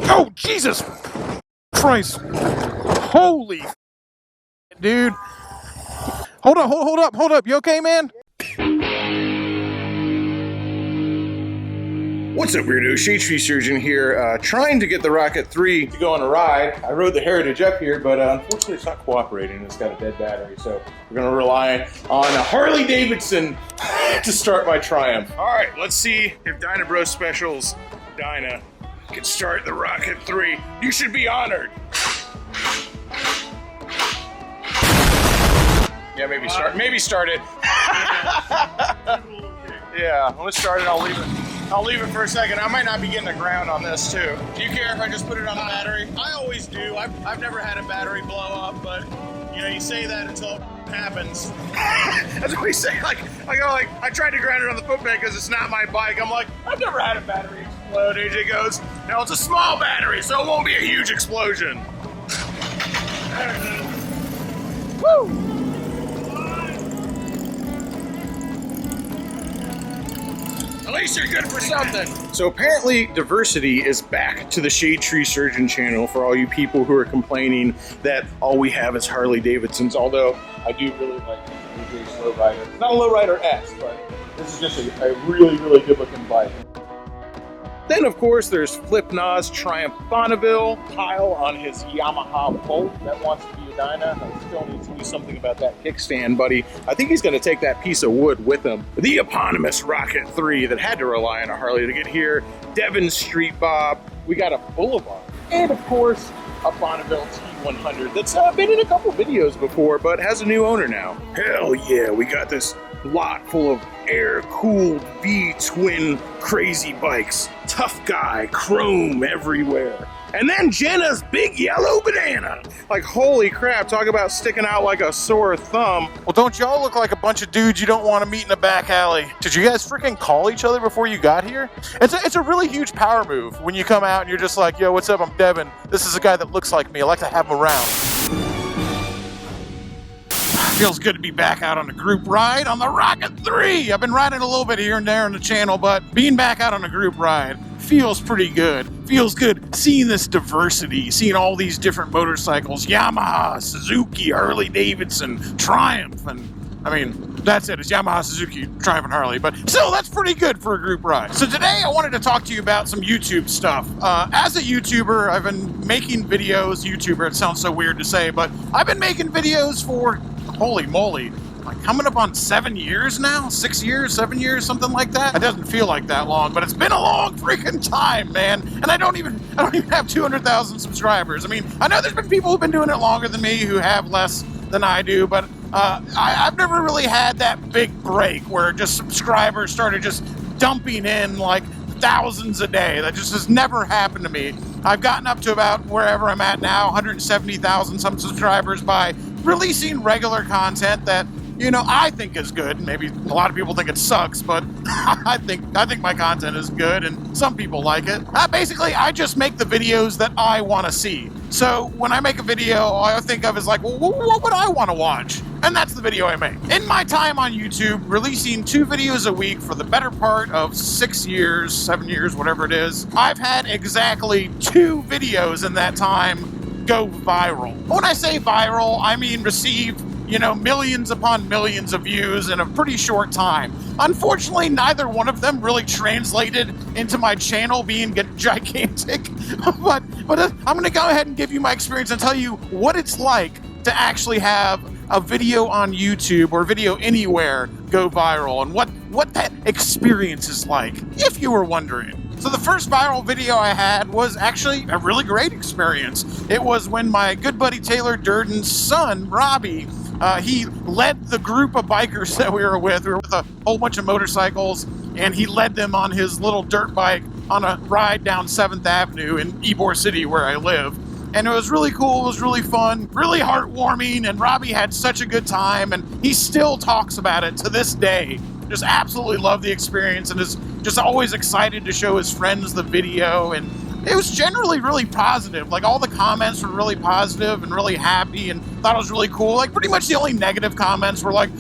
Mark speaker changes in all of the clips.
Speaker 1: Oh, Jesus Christ. Holy dude. Hold up. You okay, man? What's up, weirdo? Shadetree Surgeon here, trying to get the Rocket 3 to go on a ride. I rode the Heritage up here, but unfortunately it's not cooperating. It's got a dead battery, so we're gonna rely on a Harley Davidson to start my Triumph. All right, let's see if Dynabro Special's Dyna can start the Rocket 3. You should be honored. Yeah, maybe start it. Yeah, let's start it. I'll leave it for a second. I might not be getting the ground on this too. Do you care if I just put it on the battery? I always do. I've never had a battery blow up, but you know, you say that until it happens. That's what we say. I tried to ground it on the footbed because it's not my bike. I'm like, I've never had a battery explode. AJ goes, no, it's a small battery, so it won't be a huge explosion. Woo! At least you're good for something. So apparently diversity is back to the Shadetree Surgeon channel for all you people who are complaining that all we have is Harley Davidsons, although I do really like AJ's Lowrider. It's not a Lowrider S, but this is just a really, really good looking bike. Then, of course, there's Flipna's Triumph Bonneville, Kyle on his Yamaha Bolt that wants to be a Dyna. I still need to do something about that kickstand, buddy. I think he's going to take that piece of wood with him. The eponymous Rocket 3 that had to rely on a Harley to get here. Devon Street Bob. We got a Boulevard. And, of course, a Bonneville T100 that's been in a couple videos before, but has a new owner now. Hell yeah, we got this lot full of air-cooled V-twin crazy bikes. Tough guy, chrome everywhere. And then Jenna's big yellow banana. Like, holy crap, talk about sticking out like a sore thumb. Well, don't y'all look like a bunch of dudes you don't want to meet in a back alley? Did you guys freaking call each other before you got here? It's a really huge power move when you come out and you're just like, yo, what's up, I'm Devin. This is a guy that looks like me. I like to have him around. Feels good to be back out on a group ride on the Rocket 3. I've been riding a little bit here and there on the channel, but being back out on a group ride feels pretty good. Feels good seeing this diversity, seeing all these different motorcycles, Yamaha, Suzuki, Harley Davidson, Triumph, and I mean, that's it. It's Yamaha, Suzuki, Triumph, and Harley. But still, that's pretty good for a group ride. So today, I wanted to talk to you about some YouTube stuff. As a YouTuber, I've been making videos. YouTuber, it sounds so weird to say, but I've been making videos for, holy moly, like coming up on 7 years now? 6 years, 7 years, something like that? It doesn't feel like that long, but it's been a long freaking time, man. And I don't even have 200,000 subscribers. I mean, I know there's been people who've been doing it longer than me who have less than I do, but I've never really had that big break where just subscribers started just dumping in like thousands a day. That just has never happened to me. I've gotten up to about wherever I'm at now, 170,000 some subscribers by releasing regular content that, you know, I think is good. Maybe a lot of people think it sucks, but I think my content is good and some people like it. Basically, I just make the videos that I want to see. So when I make a video, all I think of is like, well, what would I want to watch? And that's the video I make. In my time on YouTube, releasing 2 videos a week for the better part of 6 years, 7 years, whatever it is, I've had exactly 2 videos in that time go viral. When I say viral, I mean receive, you know, millions upon millions of views in a pretty short time. Unfortunately, neither one of them really translated into my channel being gigantic. but I'm going to go ahead and give you my experience and tell you what it's like to actually have a video on YouTube or video anywhere go viral and what that experience is like, if you were wondering. So the first viral video I had was actually a really great experience. It was when my good buddy Taylor Durden's son, Robbie, he led the group of bikers that we were with. We were with a whole bunch of motorcycles, and he led them on his little dirt bike on a ride down 7th Avenue in Ybor City, where I live. And it was really cool, it was really fun, really heartwarming, and Robbie had such a good time, and he still talks about it to this day. Just absolutely loved the experience and is just always excited to show his friends the video. And it was generally really positive. Like, all the comments were really positive and really happy and thought it was really cool. Like, pretty much the only negative comments were like,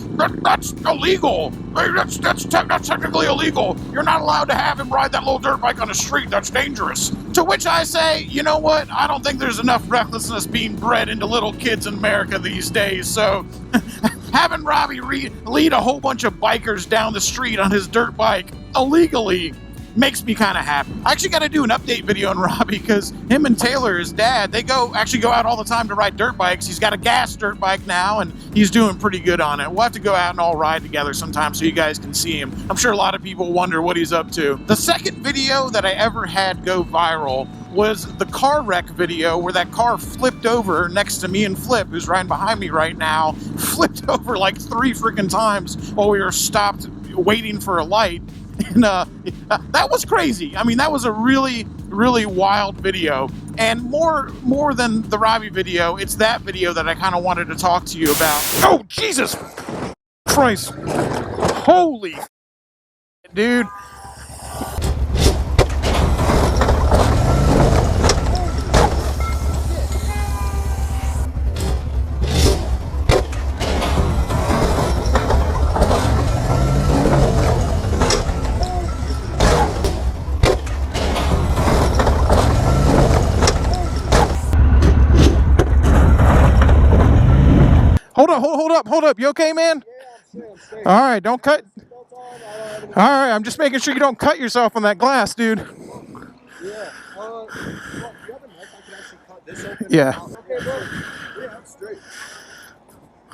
Speaker 1: that's illegal. Like, that's technically illegal. You're not allowed to have him ride that little dirt bike on the street. That's dangerous. To which I say, you know what? I don't think there's enough recklessness being bred into little kids in America these days. So having Robbie lead a whole bunch of bikers down the street on his dirt bike illegally makes me kind of happy. I actually got to do an update video on Robbie, because him and Taylor, his dad, they actually go out all the time to ride dirt bikes. He's got a gas dirt bike now, and he's doing pretty good on it. We'll have to go out and all ride together sometime so you guys can see him. I'm sure a lot of people wonder what he's up to. The second video that I ever had go viral was the car wreck video where that car flipped over next to me and Flip, who's riding behind me right now, flipped over like 3 freaking times while we were stopped waiting for a light. And that was crazy. I mean, that was a really, really wild video. And more than the Robbie video, it's that video that I kind of wanted to talk to you about. Oh, Jesus Christ. Holy dude. Hold up. You okay, man? Yeah, I'm straight. All right, don't cut. All right, I'm just making sure you don't cut yourself on that glass, dude. Yeah. Do you have a knife? I can actually cut this open. Yeah. Okay, bro. Yeah, I'm straight.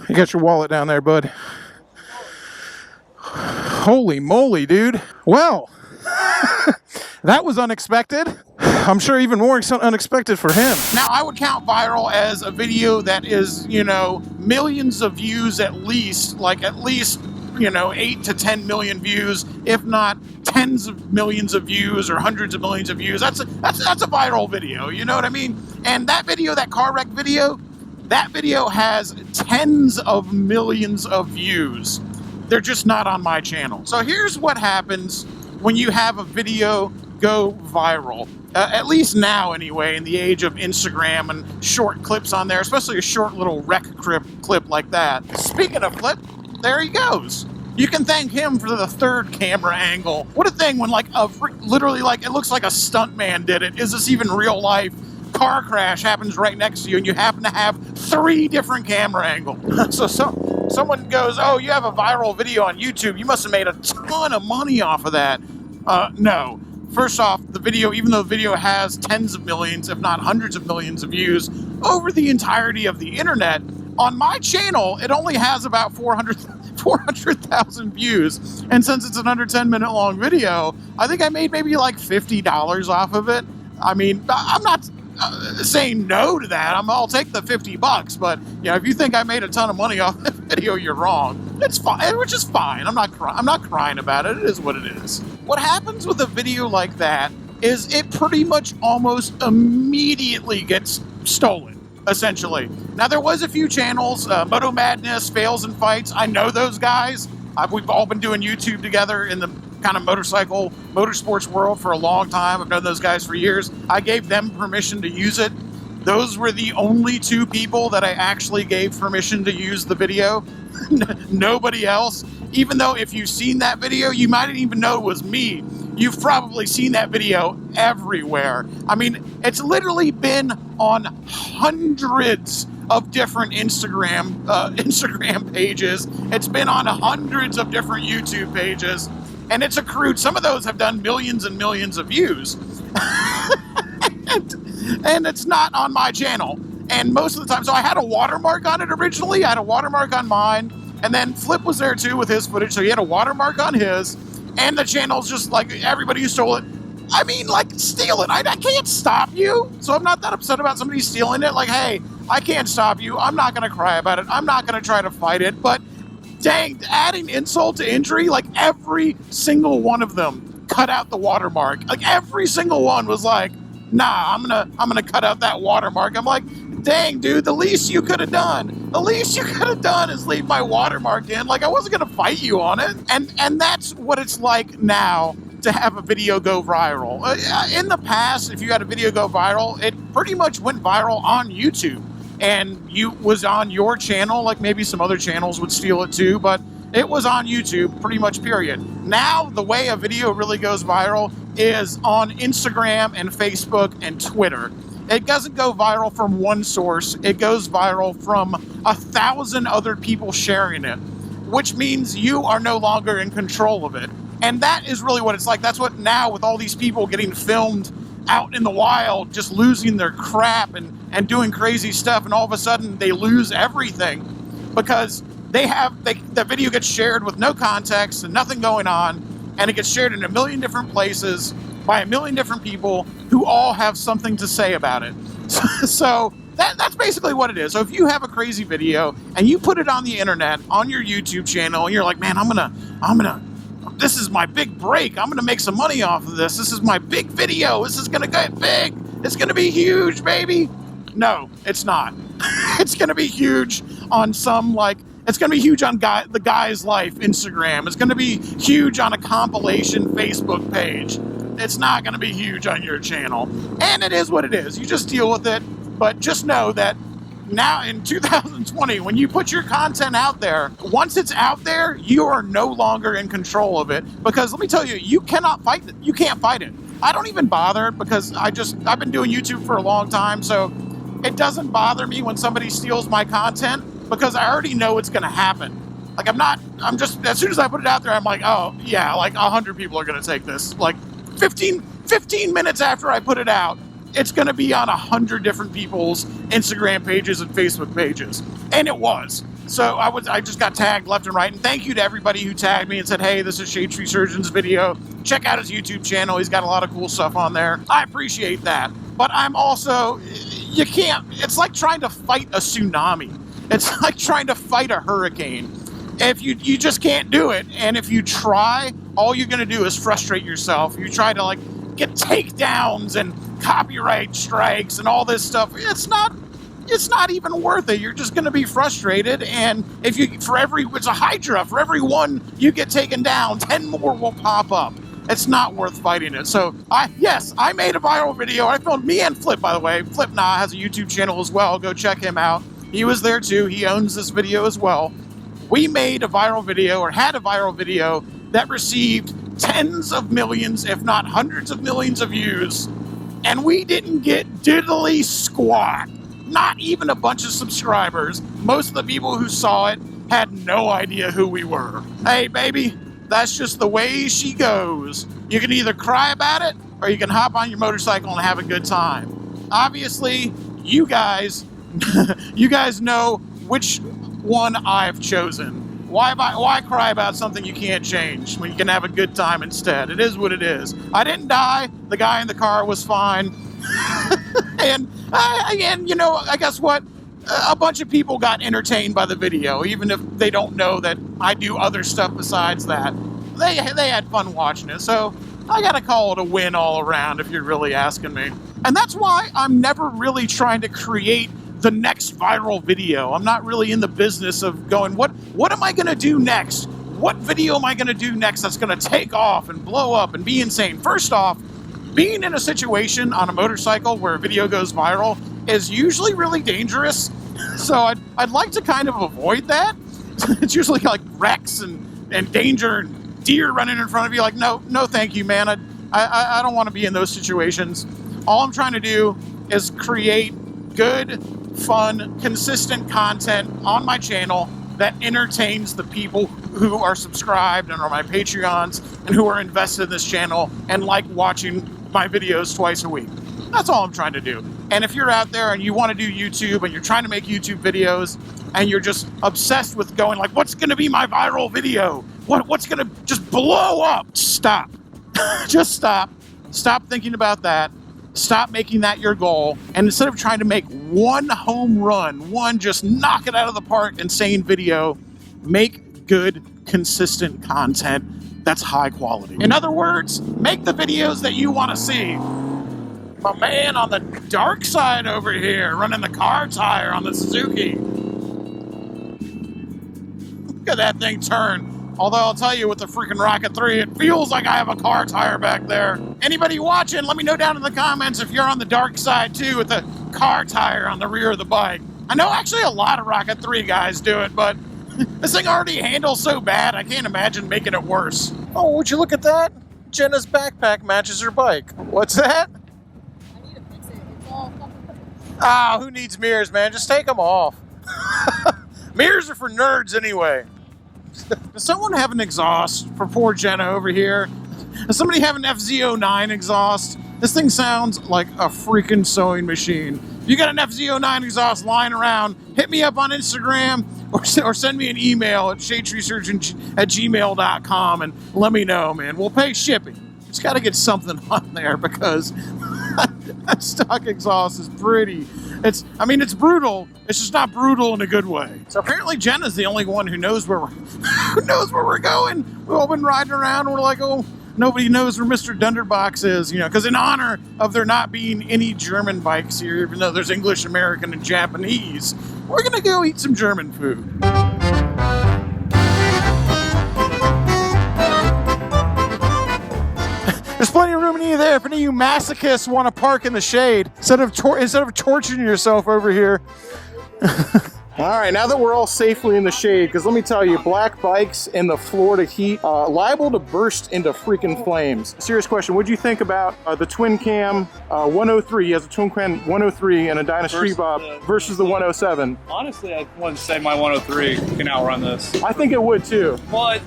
Speaker 1: You got your wallet down there, bud. Holy moly, dude. Well, that was unexpected. I'm sure even more unexpected for him. Now, I would count viral as a video that is, you know, millions of views at least, you know, 8 to 10 million views, if not tens of millions of views or hundreds of millions of views. That's a viral video, you know what I mean? And that video, that car wreck video, that video has tens of millions of views. They're just not on my channel. So here's what happens when you have a video go viral. At least now, anyway, in the age of Instagram and short clips on there, especially a short little rec clip like that. Speaking of Flip, there he goes. You can thank him for the third camera angle. What a thing when, like, literally, like, it looks like a stuntman did it. Is this even real life? Car crash happens right next to you, and you happen to have 3 different camera angles. So someone goes, oh, you have a viral video on YouTube. You must have made a ton of money off of that. No. First off, the video, even though the video has tens of millions, if not hundreds of millions of views over the entirety of the internet, on my channel, it only has about 400,000 views. And since it's an under 10-minute long video, I think I made maybe like $50 off of it. I mean, I'm not saying no to that. I'll take the $50, but you know, if you think I made a ton of money off that video, you're wrong. It's fine, which is fine. I'm not crying about it. It is what it is. What happens with a video like that is it pretty much almost immediately gets stolen, essentially. Now, there was a few channels, Moto Madness, Fails and Fights. I know those guys. We've all been doing YouTube together in the kind of motorsports world for a long time. I've known those guys for years. I gave them permission to use it. Those were the only 2 people that I actually gave permission to use the video. Nobody else. Even though if you've seen that video, you might not even know it was me. You've probably seen that video everywhere. I mean, it's literally been on hundreds of different Instagram pages. It's been on hundreds of different YouTube pages. And it's accrued, some of those have done millions and millions of views. and it's not on my channel. And most of the time, so I had a watermark on it originally. I had a watermark on mine. And then Flip was there too with his footage. So he had a watermark on his. And the channel's just like, everybody who stole it. I mean, like, steal it. I can't stop you. So I'm not that upset about somebody stealing it. Like, hey, I can't stop you. I'm not going to cry about it. I'm not going to try to fight it. But dang, adding insult to injury, like every single one of them cut out the watermark. Like every single one was like, nah, I'm gonna cut out that watermark. I'm like, dang, dude, the least you could have done is leave my watermark in. Like, I wasn't gonna fight you on it. And that's what it's like now to have a video go viral. In the past, if you had a video go viral, it pretty much went viral on YouTube. And you was on your channel, like maybe some other channels would steal it too, but it was on YouTube pretty much, period. Now, the way a video really goes viral is on Instagram and Facebook and Twitter. It doesn't go viral from one source. It goes viral from 1,000 other people sharing it, which means you are no longer in control of it. And that is really what it's like. That's what now, with all these people getting filmed out in the wild, just losing their crap and doing crazy stuff, and all of a sudden they lose everything because the video gets shared with no context and nothing going on, and it gets shared in a million different places by a million different people who all have something to say about it. So that's basically what it is. So if you have a crazy video and you put it on the internet, on your YouTube channel, and you're like, man, I'm gonna, this is my big break. I'm gonna make some money off of this. This is my big video. This is gonna get big. It's gonna be huge, baby. No, it's not. It's gonna be huge on it's going to be huge on the guy's life Instagram. It's going to be huge on a compilation Facebook page. It's not going to be huge on your channel. And it is what it is. You just deal with it. But just know that now in 2020, when you put your content out there, once it's out there, you are no longer in control of it. Because let me tell you, you cannot fight it. You can't fight it. I don't even bother because I've been doing YouTube for a long time. So it doesn't bother me when somebody steals my content, because I already know it's going to happen. Like, I'm just, as soon as I put it out there, I'm like, oh, yeah, like 100 people are going to take this. Like 15 minutes after I put it out, it's going to be on 100 different people's Instagram pages and Facebook pages. And it was. So I just got tagged left and right. And thank you to everybody who tagged me and said, hey, this is Shade Tree Surgeon's video. Check out his YouTube channel. He's got a lot of cool stuff on there. I appreciate that. But I'm also, it's like trying to fight a tsunami. It's like trying to fight a hurricane. If you just can't do it, and if you try, all you're going to do is frustrate yourself. You try to get takedowns and copyright strikes and all this stuff. It's not even worth it. You're just going to be frustrated, and it's a hydra. For every one you get taken down, 10 more will pop up. It's not worth fighting it. So I made a viral video. I filmed me and Flip, by the way. Flip now has a YouTube channel as well. Go check him out. He was there too. He owns this video as well. We made a viral video, or had a viral video, that received tens of millions, if not hundreds of millions of views. And we didn't get diddly squat. Not even a bunch of subscribers. Most of the people who saw it had no idea who we were. Hey, baby, that's just the way she goes. You can either cry about it, or you can hop on your motorcycle and have a good time. Obviously, you guys know which one I've chosen. Why cry about something you can't change when you can have a good time instead? It is what it is. I didn't die. The guy in the car was fine. And I guess what? A bunch of people got entertained by the video, even if they don't know that I do other stuff besides that. They had fun watching it. So I gotta call it a win all around if you're really asking me. And that's why I'm never really trying to create the next viral video. I'm not really in the business of going, what am I going to do next? What video am I going to do next that's going to take off and blow up and be insane? First off, being in a situation on a motorcycle where a video goes viral is usually really dangerous. So I'd like to kind of avoid that. It's usually like wrecks and danger and deer running in front of you. Like, no, thank you, man. I don't want to be in those situations. All I'm trying to do is create good, fun, consistent content on my channel that entertains the people who are subscribed and are my Patreons and who are invested in this channel and like watching my videos twice a week. That's all I'm trying to do. And if you're out there and you want to do YouTube and you're trying to make YouTube videos and you're just obsessed with going like, what's going to be my viral video? What's going to just blow up? Stop. Just stop. Stop thinking about that. Stop making that your goal. And instead of trying to make one home run, one just knock it out of the park insane video, make good, consistent content that's high quality. In other words, make the videos that you want to see. My man on the dark side over here, running the car tire on the Suzuki. Look at that thing turn Although I'll tell you, with the freaking Rocket 3, it feels like I have a car tire back there. Anybody watching, let me know down in the comments if you're on the dark side too with the car tire on the rear of the bike. I know actually a lot of Rocket 3 guys do it, but this thing already handles so bad, I can't imagine making it worse. Oh, would you look at that? Jenna's backpack matches her bike. What's that?
Speaker 2: I need to fix it. It's all fucking...
Speaker 1: Ah, who needs mirrors, man? Just take them off. Mirrors are for nerds anyway. Does someone have an exhaust for poor Jenna over here? Does somebody have an FZ09 exhaust? This thing sounds like a freaking sewing machine. If you got an FZ09 exhaust lying around, hit me up on Instagram or send me an email at shadetree@gmail.com and let me know, man. We'll pay shipping. Just got to get something on there because that stock exhaust is pretty. It's brutal. It's just not brutal in a good way. So apparently Jenna's the only one who knows where we're going. We've all been riding around and we're like, oh, nobody knows where Mr. Dunderbox is, you know, because in honor of there not being any German bikes here, even though there's English, American, and Japanese, we're gonna go eat some German food. There's plenty of room in you there if any of you masochists want to park in the shade instead of torturing yourself over here. All right, now that we're all safely in the shade, because let me tell you, black bikes in the Florida heat, liable to burst into freaking flames. Serious question, what'd you think about the twin cam 103? He has a twin cam 103 and a Dyna Street Bob versus the 107.
Speaker 3: Honestly, I wouldn't say my 103 can outrun this.
Speaker 1: I think it would too.
Speaker 3: But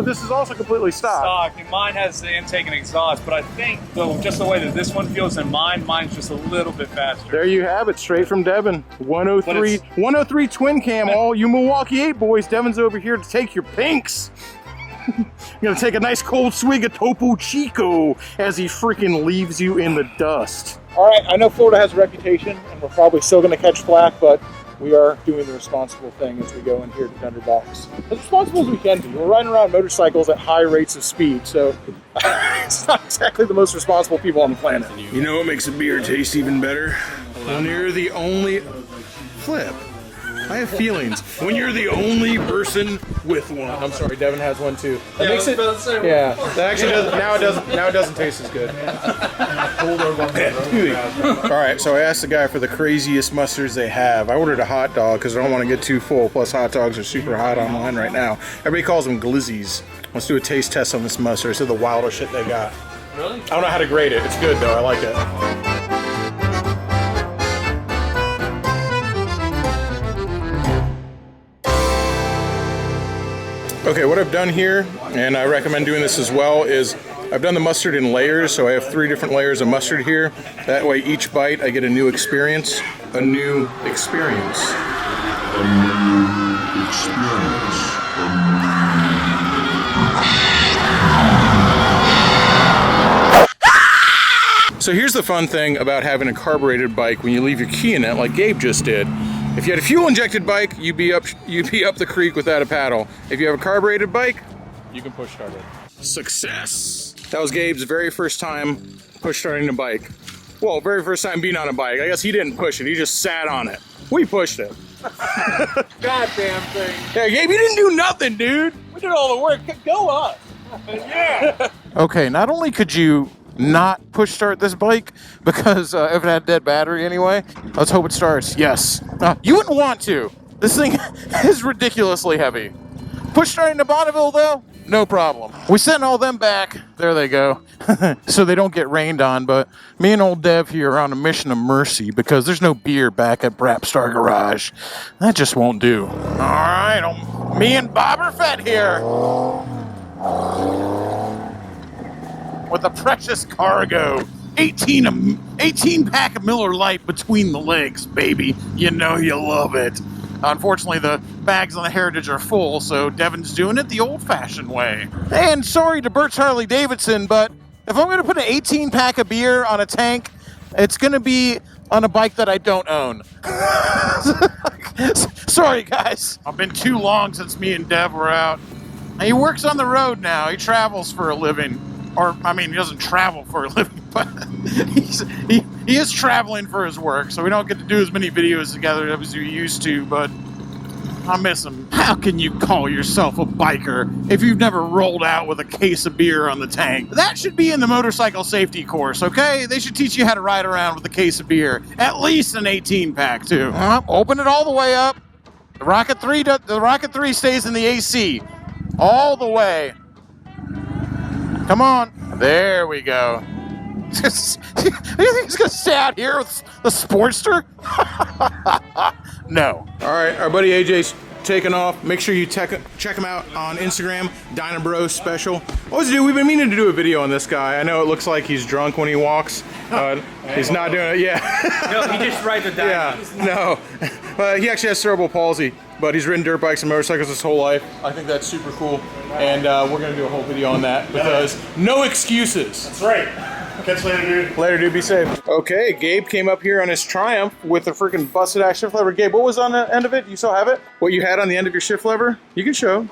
Speaker 1: this is also completely stock.
Speaker 3: And mine has the intake and exhaust, but I think just the way that this one feels in mine's just a little bit faster.
Speaker 1: There you have it, straight from Devin. 103 twin cam, all you Milwaukee 8 boys. Devin's over here to take your pinks. You're gonna take a nice cold swig of Topo Chico as he freaking leaves you in the dust. All right, I know Florida has a reputation, and we're probably still gonna catch flack, but we are doing the responsible thing as we go in here to Dunderbox. As responsible as we can be. We're riding around motorcycles at high rates of speed, so it's not exactly the most responsible people on the planet.
Speaker 4: You know what makes a beer taste even better? When you're the only... Flip. I have feelings. When you're the only person with one.
Speaker 1: I'm sorry, Devin has one too. That makes it. Yeah, that actually doesn't. Now it doesn't taste as good. All right, so I asked the guy for the craziest mustards they have. I ordered a hot dog because I don't want to get too full. Plus, hot dogs are super hot online right now. Everybody calls them glizzies. Let's do a taste test on this mustard. It's the wildest shit they got.
Speaker 3: Really?
Speaker 1: I don't know how to grade it. It's good though. I like it. Okay, what I've done here, and I recommend doing this as well, is I've done the mustard in layers, so I have 3 different layers of mustard here. That way each bite I get a new experience. A new experience. So here's the fun thing about having a carbureted bike when you leave your key in it, like Gabe just did. If you had a fuel-injected bike, you'd be up the creek without a paddle. If you have a carbureted bike, you can push start it. Success! That was Gabe's very first time push starting a bike. Well, very first time being on a bike. I guess he didn't push it, he just sat on it. We pushed it.
Speaker 3: Goddamn thing.
Speaker 1: Yeah, Gabe, you didn't do nothing, dude.
Speaker 3: We did all the work. Go us. Yeah.
Speaker 1: Okay, not only could you not push start this bike because if it had dead battery anyway. Let's hope it starts. Yes. You wouldn't want to. This thing is ridiculously heavy. Push starting to Bonneville though, no problem. We sent all them back. There they go. So they don't get rained on. But me and old Dev here are on a mission of mercy because there's no beer back at Brapstar Garage. That just won't do. All right, me and Bob are fed here. With a precious cargo, 18 pack of Miller Lite between the legs, baby. You know you love it. Unfortunately, the bags on the Heritage are full, so Devin's doing it the old-fashioned way. And sorry to Bert's Harley Davidson, but if I'm going to put an 18 pack of beer on a tank, it's going to be on a bike that I don't own. Sorry, guys. I've been too long since me and Dev were out. He works on the road now. He travels for a living. Or, I mean, he doesn't travel for a living, but he is traveling for his work, so we don't get to do as many videos together as we used to, but I miss them. How can you call yourself a biker if you've never rolled out with a case of beer on the tank? That should be in the motorcycle safety course, okay? They should teach you how to ride around with a case of beer. At least an 18-pack, too. Open it all the way up. The Rocket 3 stays in the AC. All the way. Come on. There we go. Do you think he's going to stay out here with the Sportster? No.
Speaker 4: All right, our buddy AJ's taking off. Make sure you check him out on Instagram, Dynabro Special. We've been meaning to do a video on this guy. I know it looks like he's drunk when he walks. He's not doing it. Yeah.
Speaker 3: No, he just rides a dyno.
Speaker 4: Yeah. No. He actually has cerebral palsy, but he's ridden dirt bikes and motorcycles his whole life. I think that's super cool, and we're gonna do a whole video on that because no excuses.
Speaker 1: That's right. Catch you later, dude.
Speaker 4: Later, dude. Be safe. Okay, Gabe came up here on his Triumph with a freaking busted ass shift lever. Gabe, what was on the end of it? You still have it? What you had on the end of your shift lever? You can show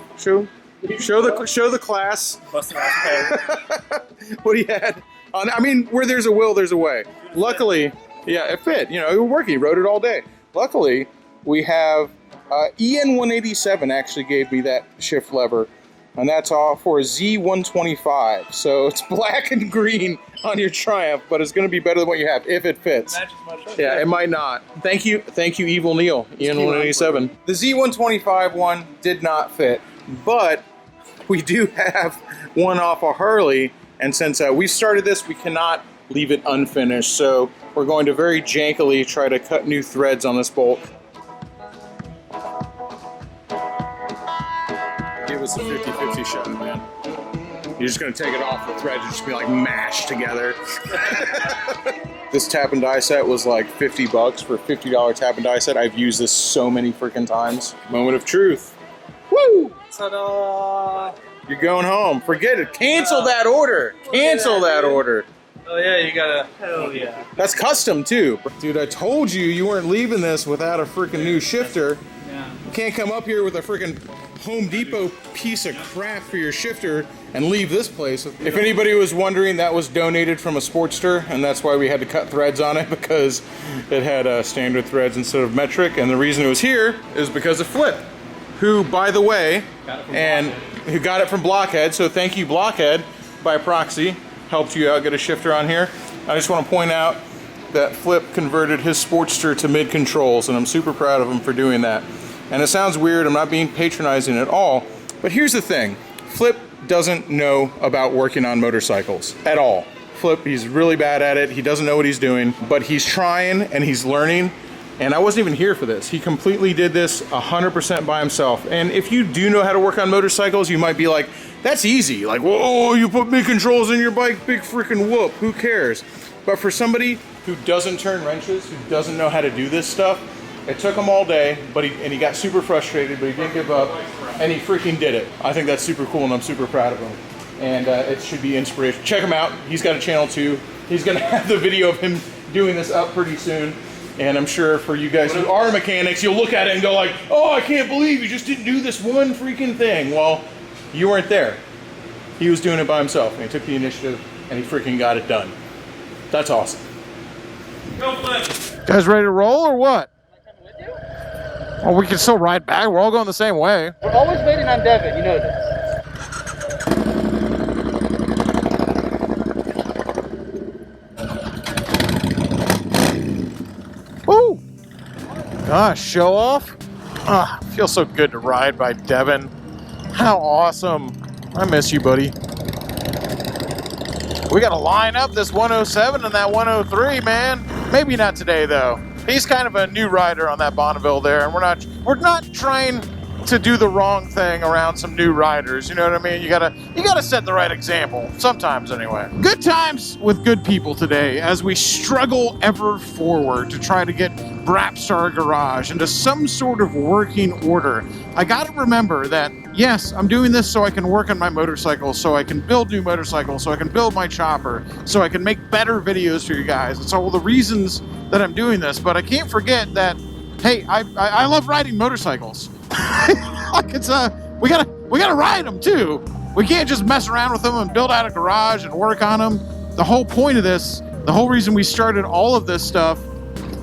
Speaker 4: the class.
Speaker 3: Busted ass
Speaker 4: What he had on. I mean, where there's a will, there's a way. Luckily, yeah, it fit. You know, it worked. He rode it all day. Luckily, we have EN187 actually gave me that shift lever. And that's all for a Z125. So it's black and green on your Triumph, but it's going to be better than what you have if it fits. Yeah, it might not. Thank you, Evil Neil, EN187. The Z125 one did not fit, but we do have one off a Harley, and since we started this, we cannot leave it unfinished. So we're going to very jankily try to cut new threads on this bolt. Give us a 50-50 shot, man. You're just gonna take it off, the threads will just be like mashed together. This tap and die set was like 50 bucks for a $50 tap and die set. I've used this so many freaking times. Moment of truth. Woo!
Speaker 3: Ta-da!
Speaker 4: You're going home. Forget it. Cancel that order. Cancel that order.
Speaker 3: Oh yeah, you gotta. Hell yeah.
Speaker 4: That's custom too. Dude, I told you you weren't leaving this without a freaking new shifter.
Speaker 3: Yeah.
Speaker 4: You can't come up here with a freaking Home Depot piece of crap for your shifter and leave this place. If anybody was wondering, that was donated from a Sportster, and that's why we had to cut threads on it, because it had standard threads instead of metric. And the reason it was here is because of Flip, who, by the way, who got it from Blockhead. So thank you, Blockhead, by proxy, helped you out get a shifter on here. I just want to point out that Flip converted his Sportster to mid controls, and I'm super proud of him for doing that. And it sounds weird, I'm not being patronizing at all, but here's the thing. Flip doesn't know about working on motorcycles at all. Flip, he's really bad at it, he doesn't know what he's doing, but he's trying and he's learning, and I wasn't even here for this. He completely did this 100% by himself. And if you do know how to work on motorcycles, you might be like, that's easy. Like, whoa, you put mid controls in your bike, big freaking whoop, who cares? But for somebody who doesn't turn wrenches, who doesn't know how to do this stuff, it took him all day, but he got super frustrated, but he didn't give up, and he freaking did it. I think that's super cool, and I'm super proud of him. And it should be inspiration. Check him out. He's got a channel too. He's gonna have the video of him doing this up pretty soon. And I'm sure for you guys who are mechanics, you'll look at it and go like, oh, I can't believe you just didn't do this one freaking thing. Well, you weren't there. He was doing it by himself, and he took the initiative, and he freaking got it done. That's awesome.
Speaker 3: Go Flip!
Speaker 1: Guys ready to roll or what? Well, we can still ride back. We're all going the same way.
Speaker 5: We're always waiting on Devin, you know this.
Speaker 1: Woo! Gosh, show off. Ah, feels so good to ride by Devin. How awesome. I miss you, buddy. We got to line up this 107 and that 103, man. Maybe not today, though. He's kind of a new rider on that Bonneville there, and we're not trying to do the wrong thing around some new riders. You know what I mean? You gotta set the right example sometimes, anyway. Good times with good people today as we struggle ever forward to try to get Brapstar Garage into some sort of working order. I gotta remember that yes, I'm doing this so I can work on my motorcycle, so I can build new motorcycles, so I can build my chopper, so I can make better videos for you guys. It's all the reasons that I'm doing this, but I can't forget that, hey, I love riding motorcycles. Like we gotta ride them too. We can't just mess around with them and build out a garage and work on them. The whole point of this, the whole reason we started all of this stuff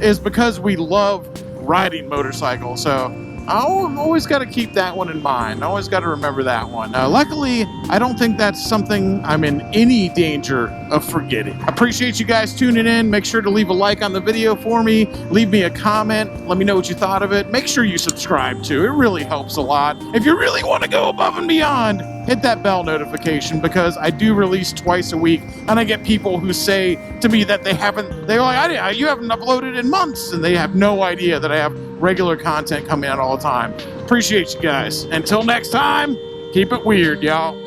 Speaker 1: is because we love riding motorcycles. So always got to keep that one in mind. Always got to remember that one. Luckily, I don't think that's something I'm in any danger of forgetting. Appreciate you guys tuning in. Make sure to leave a like on the video for me. Leave me a comment. Let me know what you thought of it. Make sure you subscribe too. It really helps a lot. If you really want to go above and beyond, hit that bell notification, because I do release twice a week, and I get people who say to me that they're like, you haven't uploaded in months, and they have no idea that I have regular content coming out all the time. Appreciate you guys. Until next time, keep it weird, y'all.